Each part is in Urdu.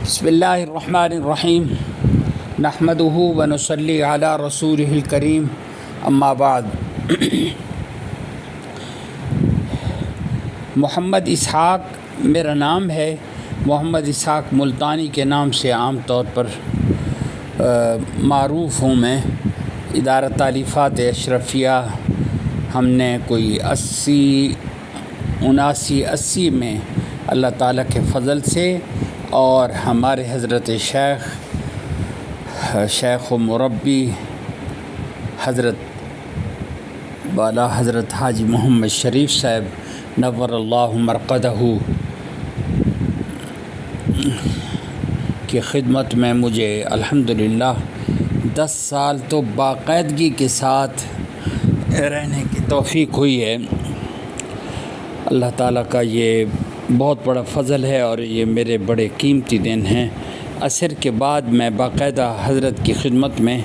بسم اللہ الرحمن الرحیم نحمدہ ونصلی علی رسولہ الکریم اما بعد۔ محمد اسحاق میرا نام ہے۔ محمد اسحاق ملتانی کے نام سے عام طور پر معروف ہوں میں۔ ادارہ تالیفات اشرفیہ ہم نے کوئی 80 میں اللہ تعالیٰ کے فضل سے اور ہمارے حضرت شیخ و مربی حضرت حاجی محمد شریف صاحب نور اللہ مرقدہ کی خدمت میں مجھے الحمدللہ 10 سال تو باقاعدگی کے ساتھ رہنے کی توفیق ہوئی ہے۔ اللہ تعالیٰ کا یہ بہت بڑا فضل ہے اور یہ میرے بڑے قیمتی دن ہیں۔ عصر کے بعد میں باقاعدہ حضرت کی خدمت میں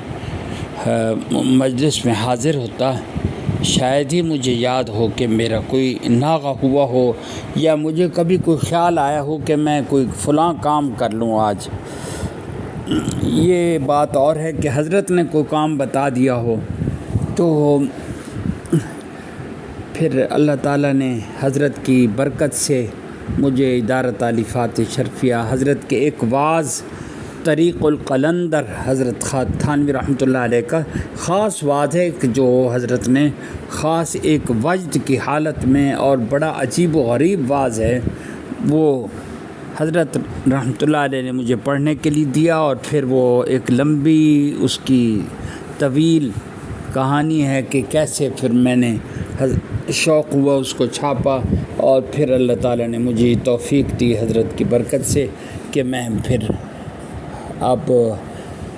مجلس میں حاضر ہوتا، شاید ہی مجھے یاد ہو کہ میرا کوئی ناغہ ہوا ہو یا مجھے کبھی کوئی خیال آیا ہو کہ میں کوئی فلاں کام کر لوں آج۔ یہ بات اور ہے کہ حضرت نے کوئی کام بتا دیا ہو تو پھر اللہ تعالیٰ نے حضرت کی برکت سے مجھے ادارہ تالیفات اشرفیہ حضرت کے ایک واعظ طریق القلندر حضرت تھانوی رحمۃ اللہ علیہ کا خاص واعظ ہے کہ جو حضرت نے خاص ایک وجد کی حالت میں اور بڑا عجیب و غریب واعظ ہے، وہ حضرت رحمۃ اللہ علیہ نے مجھے پڑھنے کے لیے دیا، اور پھر وہ ایک لمبی اس کی طویل کہانی ہے کہ کیسے پھر میں نے شوق ہوا اس کو چھاپا، اور پھر اللہ تعالیٰ نے مجھے توفیق دی حضرت کی برکت سے کہ میں پھر اب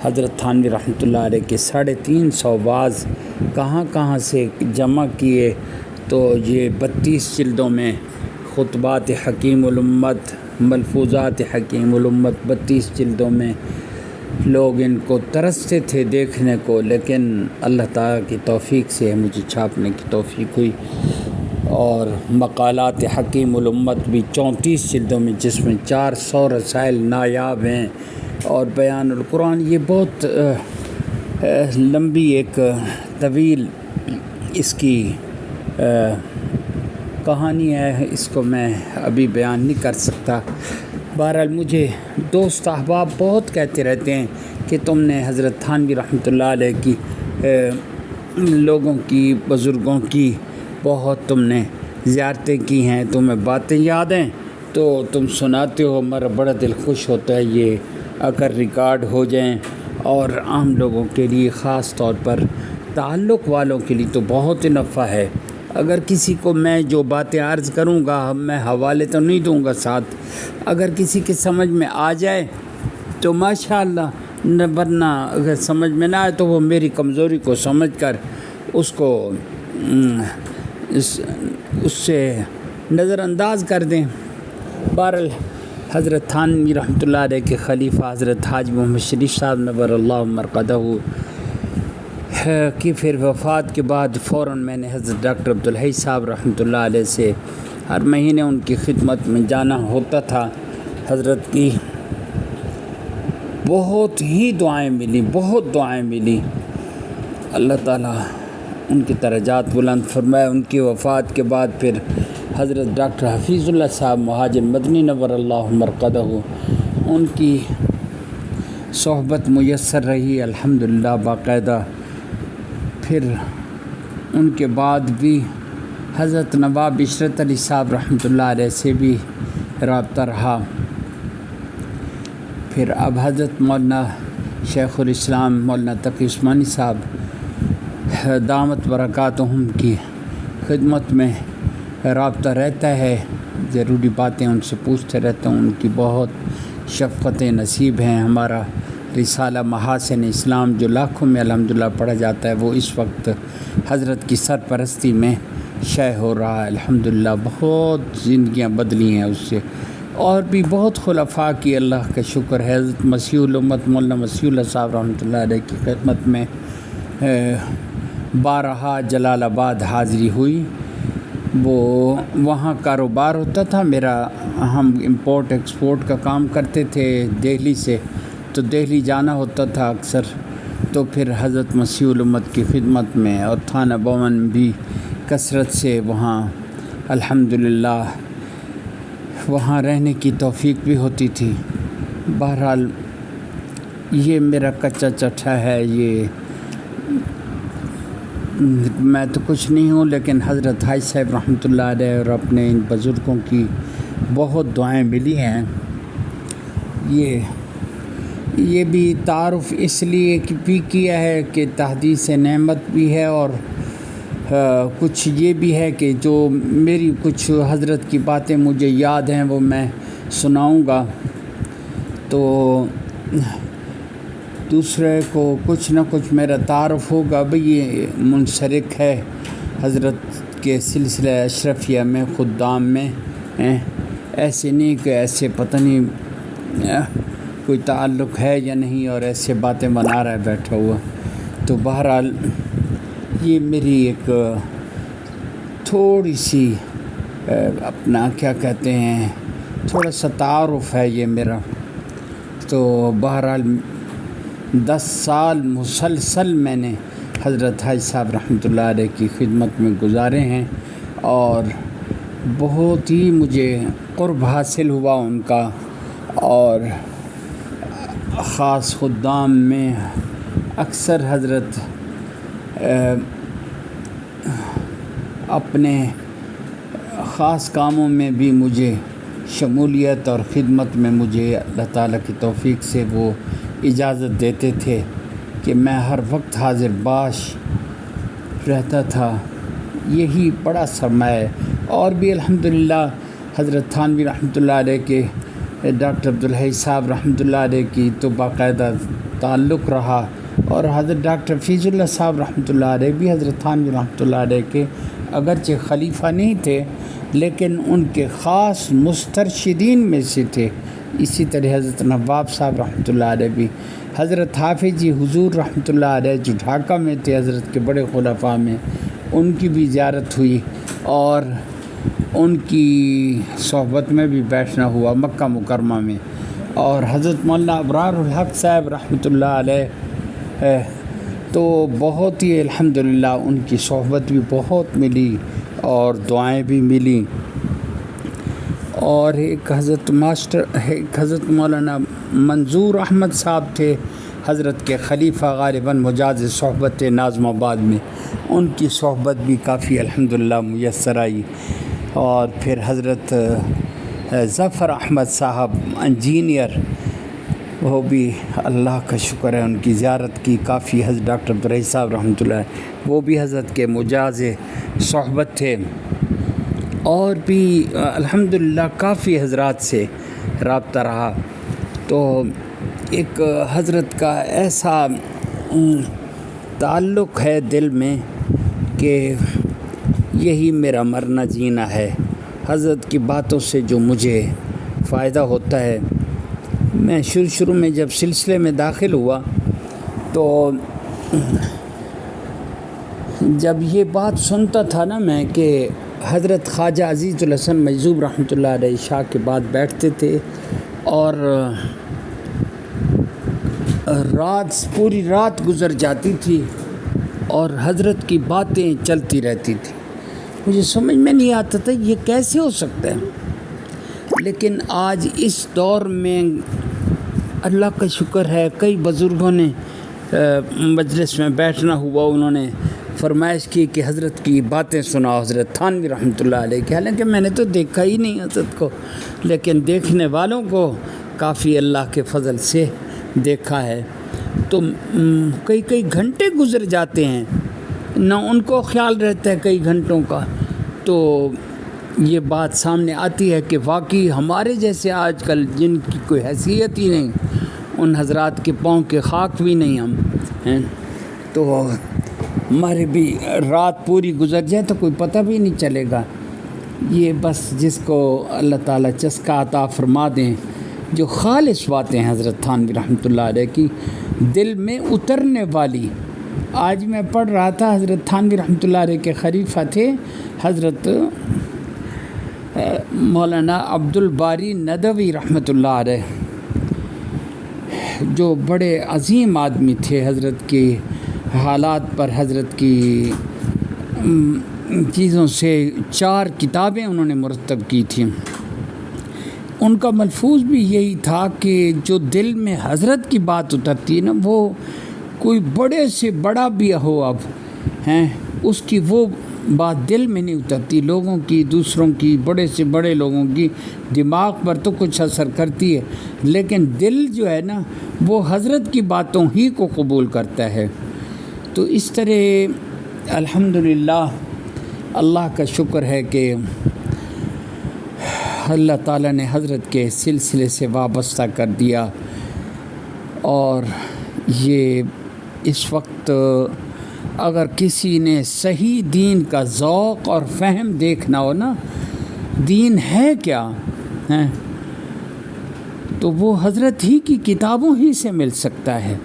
حضرت تھانوی رحمۃ اللہ علیہ کے 350 واعظ کہاں سے جمع کیے، تو یہ 32 جلدوں میں خطبات حکیم الامت، ملفوظات حکیم الامت 32 جلدوں میں لوگ ان کو ترستے تھے دیکھنے کو، لیکن اللہ تعالیٰ کی توفیق سے مجھے چھاپنے کی توفیق ہوئی۔ اور مقالات حکیم الامت بھی 34 جلدوں میں، جس میں 400 رسائل نایاب ہیں، اور بیان القرآن، یہ بہت لمبی ایک طویل اس کی کہانی ہے، اس کو میں ابھی بیان نہیں کر سکتا۔ بہرحال مجھے دوست احباب بہت کہتے رہتے ہیں کہ تم نے حضرت تھانوی رحمۃ اللہ علیہ کی لوگوں کی، بزرگوں کی بہت تم نے زیارتیں کی ہیں، تمہیں باتیں یاد ہیں تو تم سناتے ہو، ہمارا بڑا دل خوش ہوتا ہے یہ اگر ریکارڈ ہو جائیں، اور عام لوگوں کے لیے، خاص طور پر تعلق والوں کے لیے تو بہت نفع ہے۔ اگر کسی کو میں جو باتیں عرض کروں گا، میں حوالے تو نہیں دوں گا ساتھ، اگر کسی کے سمجھ میں آ جائے تو ماشاءاللہ، ورنہ اگر سمجھ میں نہ آئے تو وہ میری کمزوری کو سمجھ کر اس کو اس سے نظر انداز کر دیں۔ بہرحال حضرت تھانوی رحمۃ اللہ علیہ کے خلیفہ حضرت حاجی محمد شریف صاحب نور اللہ مرقدہ کی پھر وفات کے بعد فوراً میں نے حضرت ڈاکٹر عبدالحی صاحب رحمۃ اللہ علیہ سے ہر مہینے ان کی خدمت میں جانا ہوتا تھا۔ حضرت کی بہت ہی دعائیں ملی، اللہ تعالیٰ ان کی درجات بلند فرمائے۔ ان کی وفات کے بعد پھر حضرت ڈاکٹر حفیظ اللہ صاحب مہاجر مدنی نور اللہ مرقدہ، ان کی صحبت میسر رہی الحمدللہ باقاعدہ۔ پھر ان کے بعد بھی حضرت نواب عشرت علی صاحب رحمۃ اللہ علیہ سے بھی رابطہ رہا۔ پھر اب حضرت مولانا شیخ الاسلام مولانا تقی عثمانی صاحب دامت برکاتہم کی خدمت میں رابطہ رہتا ہے، ضروری باتیں ان سے پوچھتے رہتا ہوں، ان کی بہت شفقت نصیب ہیں۔ ہمارا رسالہ محاسن اسلام جو لاکھوں میں الحمدللہ پڑھا جاتا ہے، وہ اس وقت حضرت کی سرپرستی میں شائع ہو رہا ہے الحمدللہ۔ بہت زندگیاں بدلی ہیں اس سے، اور بھی بہت خلفاء کی اللہ کا شکر ہے۔ حضرت مسیح الامت مولانا مسیح اللہ صاحب رحمۃ اللہ علیہ کی خدمت میں بارہا جلال آباد حاضری ہوئی، وہ وہاں کاروبار ہوتا تھا میرا، ہم امپورٹ ایکسپورٹ کا کام کرتے تھے دہلی سے، تو دہلی جانا ہوتا تھا اکثر، تو پھر حضرت مسیح الامت کی خدمت میں اور تھانہ بھون بھی کثرت سے وہاں الحمدللہ وہاں رہنے کی توفیق بھی ہوتی تھی۔ بہرحال یہ میرا کچا چٹھا ہے، یہ میں تو کچھ نہیں ہوں، لیکن حضرت حاج صاحب رحمۃ اللہ علیہ اور اپنے ان بزرگوں کی بہت دعائیں ملی ہیں۔ یہ بھی تعارف اس لیے بھی کیا ہے کہ تحدیث نعمت بھی ہے، اور کچھ یہ بھی ہے کہ جو میری کچھ حضرت کی باتیں مجھے یاد ہیں وہ میں سناؤں گا، تو دوسرے کو کچھ نہ کچھ میرا تعارف ہوگا۔ بھئی یہ منسلک ہے حضرت کے سلسلہ اشرفیہ میں، خدام میں، ایسے نہیں کہ ایسے پتہ نہیں کوئی تعلق ہے یا نہیں اور ایسے باتیں بنا رہا ہے بیٹھا ہوا۔ تو بہرحال یہ میری ایک تھوڑی سی اپنا کیا کہتے ہیں تھوڑا سا تعارف ہے یہ میرا۔ تو بہرحال 10 سال مسلسل میں نے حضرت حاج صاحب رحمۃ اللہ علیہ کی خدمت میں گزارے ہیں، اور بہت ہی مجھے قرب حاصل ہوا ان کا، اور خاص خدام میں اکثر حضرت اپنے خاص کاموں میں بھی مجھے شمولیت اور خدمت میں مجھے اللہ تعالیٰ کی توفیق سے وہ اجازت دیتے تھے کہ میں ہر وقت حاضر باش رہتا تھا۔ یہی بڑا سرمایہ ہے۔ اور بھی الحمدللہ حضرت تھانوی رحمۃ اللہ علیہ کے ڈاکٹر عبدالحی صاحب رحمۃ اللہ علیہ کی تو باقاعدہ تعلق رہا، اور حضرت ڈاکٹر فیض اللہ صاحب رحمۃ اللہ علیہ بھی حضرت تھانوی رحمۃ اللہ علیہ کے اگرچہ خلیفہ نہیں تھے لیکن ان کے خاص مسترشدین میں سے تھے۔ اسی طرح حضرت نواب صاحب رحمۃ اللہ علیہ بھی، حضرت حافظ جی حضور رحمۃ اللہ علیہ جو ڈھاکہ میں تھے حضرت کے بڑے خلفاء میں، ان کی بھی زیارت ہوئی، اور ان کی صحبت میں بھی بیٹھنا ہوا مکہ مکرمہ میں۔ اور حضرت مولانا ابرار الحق صاحب رحمۃ اللہ علیہ تو بہت ہی الحمدللہ ان کی صحبت بھی بہت ملی اور دعائیں بھی ملی۔ اور ایک حضرت مولانا منظور احمد صاحب تھے حضرت کے خلیفہ غالباً مجاز صحبت تھے ناظم آباد میں، ان کی صحبت بھی کافی الحمدللہ میسر آئی۔ اور پھر حضرت ظفر احمد صاحب انجینئر، وہ بھی اللہ کا شکر ہے ان کی زیارت کی کافی، حضرت ڈاکٹر عبدالحی صاحب رحمۃ اللہ وہ بھی حضرت کے مجاز صحبت تھے۔ اور بھی الحمدللہ کافی حضرات سے رابطہ رہا۔ تو ایک حضرت کا ایسا تعلق ہے دل میں کہ یہی میرا مرنا جینا ہے۔ حضرت کی باتوں سے جو مجھے فائدہ ہوتا ہے، میں شروع میں جب سلسلے میں داخل ہوا تو جب یہ بات سنتا تھا نا میں کہ حضرت خواجہ عزیز الحسن مجذوب رحمۃ اللہ علیہ عشاء کے بعد بیٹھتے تھے اور پوری رات گزر جاتی تھی اور حضرت کی باتیں چلتی رہتی تھی، مجھے سمجھ میں نہیں آتا تھا یہ کیسے ہو سکتا ہے۔ لیکن آج اس دور میں اللہ کا شکر ہے کئی بزرگوں نے مجلس میں بیٹھنا ہوا، انہوں نے فرمائش کی کہ حضرت کی باتیں سناؤ، حضرت تھانوی رحمۃ اللہ علیہ کی، حالانکہ میں نے تو دیکھا ہی نہیں حضرت کو، لیکن دیکھنے والوں کو کافی اللہ کے فضل سے دیکھا ہے۔ تو کئی گھنٹے گزر جاتے ہیں، نہ ان کو خیال رہتا ہے کئی گھنٹوں کا، تو یہ بات سامنے آتی ہے کہ واقعی ہمارے جیسے آج کل جن کی کوئی حیثیت ہی نہیں، ان حضرات کے پاؤں کے خاک بھی نہیں ہم ہیں، تو ہمارے بھی رات پوری گزر جائے تو کوئی پتہ بھی نہیں چلے گا۔ یہ بس جس کو اللہ تعالیٰ چسکا عطا فرما دیں، جو خالص باتیں حضرت تھانوی رحمۃ اللہ علیہ کی دل میں اترنے والی، آج میں پڑھ رہا تھا، حضرت تھانوی رحمۃ اللہ علیہ کے خلیفہ تھے حضرت مولانا عبد الباری ندوی رحمۃ اللہ علیہ، جو بڑے عظیم آدمی تھے، حضرت کی حالات پر، حضرت کی چیزوں سے 4 کتابیں انہوں نے مرتب کی تھیں۔ ان کا ملفوظ بھی یہی تھا کہ جو دل میں حضرت کی بات اترتی ہے نا، وہ کوئی بڑے سے بڑا بھی ہو اب ہیں، اس کی وہ بات دل میں نہیں اترتی، لوگوں کی، دوسروں کی، بڑے سے بڑے لوگوں کی دماغ پر تو کچھ اثر کرتی ہے، لیکن دل جو ہے نا وہ حضرت کی باتوں ہی کو قبول کرتا ہے۔ تو اس طرح الحمدللہ اللہ کا شکر ہے کہ اللہ تعالیٰ نے حضرت کے سلسلے سے وابستہ کر دیا، اور یہ اس وقت اگر کسی نے صحیح دین کا ذوق اور فہم دیکھنا ہو نا، دین ہے کیا ہے، تو وہ حضرت ہی کی کتابوں ہی سے مل سکتا ہے۔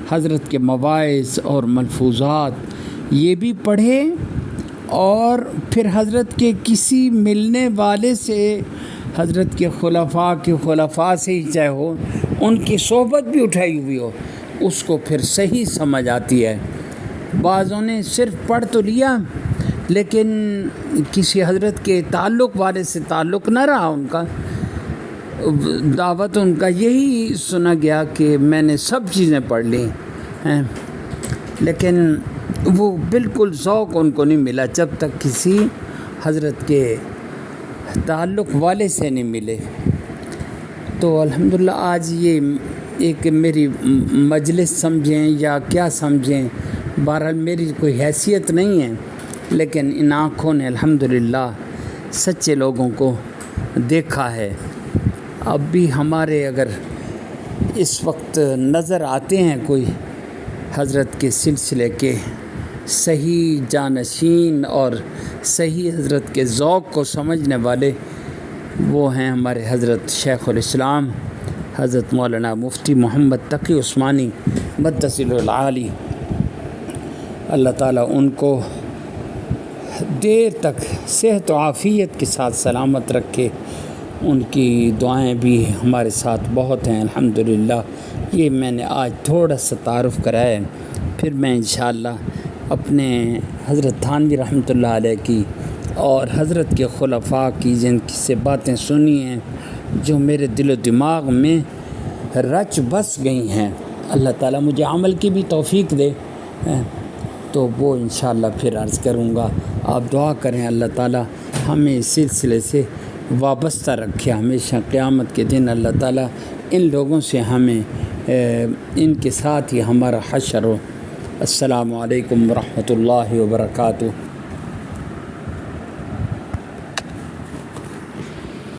حضرت کے مواعظ اور ملفوظات یہ بھی پڑھے، اور پھر حضرت کے کسی ملنے والے سے، حضرت کے خلفاء سے ہی چاہے ہو، ان کی صحبت بھی اٹھائی ہوئی ہو، اس کو پھر صحیح سمجھ آتی ہے۔ بعضوں نے صرف پڑھ تو لیا، لیکن کسی حضرت کے تعلق والے سے تعلق نہ رہا، ان کا دعوت ان کا یہی سنا گیا کہ میں نے سب چیزیں پڑھ لی ہیں، لیکن وہ بالکل ذوق ان کو نہیں ملا جب تک کسی حضرت کے تعلق والے سے نہیں ملے۔ تو الحمدللہ آج یہ ایک میری مجلس سمجھیں یا کیا سمجھیں، بہرحال میری کوئی حیثیت نہیں ہے، لیکن ان آنکھوں نے الحمدللہ سچے لوگوں کو دیکھا ہے۔ اب بھی ہمارے اگر اس وقت نظر آتے ہیں کوئی حضرت کے سلسلے کے صحیح جانشین اور صحیح حضرت کے ذوق کو سمجھنے والے، وہ ہیں ہمارے حضرت شیخ الاسلام حضرت مولانا مفتی محمد تقی عثمانی متصل العالی۔ اللہ تعالیٰ ان کو دیر تک صحت و عافیت کے ساتھ سلامت رکھے، ان کی دعائیں بھی ہمارے ساتھ بہت ہیں الحمدللہ۔ یہ میں نے آج تھوڑا سا تعارف کرایا ہے، پھر میں انشاءاللہ اپنے حضرت تھانوی رحمۃ اللہ علیہ کی اور حضرت کے خلفاء کی جن سے باتیں سنی ہیں، جو میرے دل و دماغ میں رچ بس گئی ہیں، اللہ تعالیٰ مجھے عمل کی بھی توفیق دے، تو وہ انشاءاللہ پھر عرض کروں گا۔ آپ دعا کریں اللہ تعالیٰ ہمیں اس سلسلے سے وابستہ رکھے ہمیشہ، قیامت کے دن اللہ تعالیٰ ان لوگوں سے ہمیں ان کے ساتھ ہی ہمارا حشر ہو۔ السلام علیکم ورحمۃ اللہ وبرکاتہ۔